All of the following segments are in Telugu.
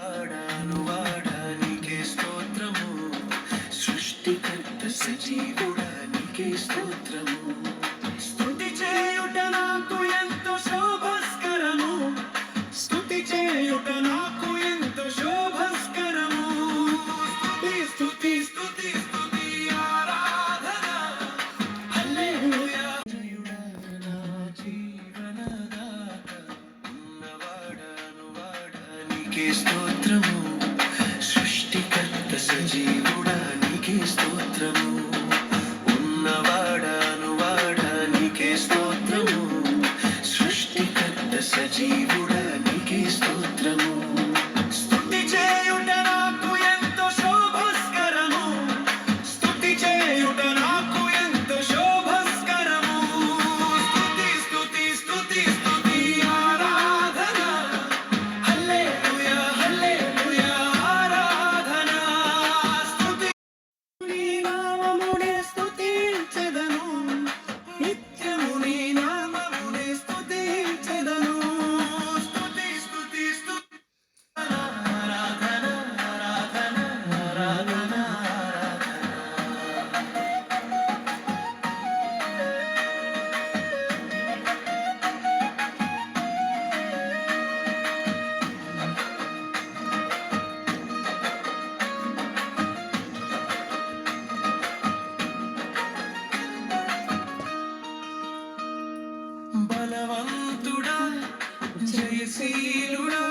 వాడాను వాడానికే స్తోత్రము, సృష్టికర్త సజీవుడా నీకే స్తోత్రము. స్తుతి చేయుట నాకు ఎంతో శోభస్కరము, స్తుతి చేయుట నాకు ఎంతో శోభస్కరము. స్తుతి స్తుతి స్తుతి స్తుతి ఆరాధన, హల్లెలూయా. జయుడా నా జీవనదాత, ఉన్నవాడాను వాడానికే స్తోత్రము, సృష్టికర్త సజీవుడా నీకే స్తోత్రము. ఉన్నవాడాను వాడానికే స్తోత్రము, సృష్టికర్త సజీవుడా నీకే స్తోత్రము. స్తుతి చేయుట నాకు ఎంతో శోభస్కరము, స్తుతి చేయుట నాకు ఎంతో శోభస్కరము. స్తుతి స్తుతి స్తుతి స్తుతి ఆరాధన, హల్లెలూయా హల్లెలూయా ఆరాధన. స్తుతి నీ నామమునే స్తుతించెదను, నిత్యము నీ నామమునే స్తుతించెదను. స్తుతి స్తుతి స్తుతి ఆరాధన ఆరాధన ఆరాధన ఆరాధన. బలవంతుడా జయశీలుడా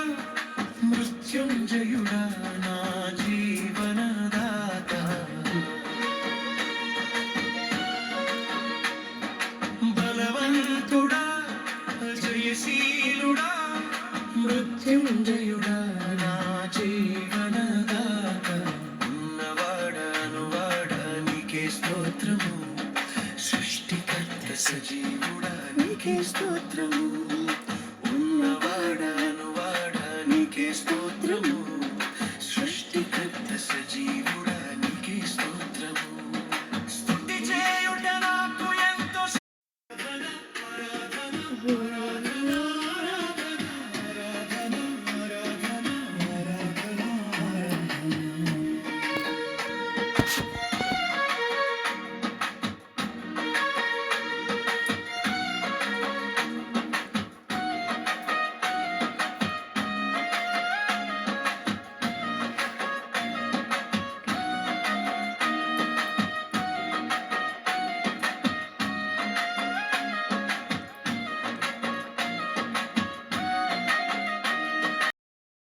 మృత్యుంజయుడా నా జీవనదాత. బలవంతుడా జయశీలుడా మృత్యుంజయుడా నా జీవనదాత. ఉన్నవాడాను వాడానికే స్తోత్రము, సృష్టికర్త సజీవుడా నీకే స్తోత్రము. ఉన్నవాడాను వాడానికే స్తోత్రము,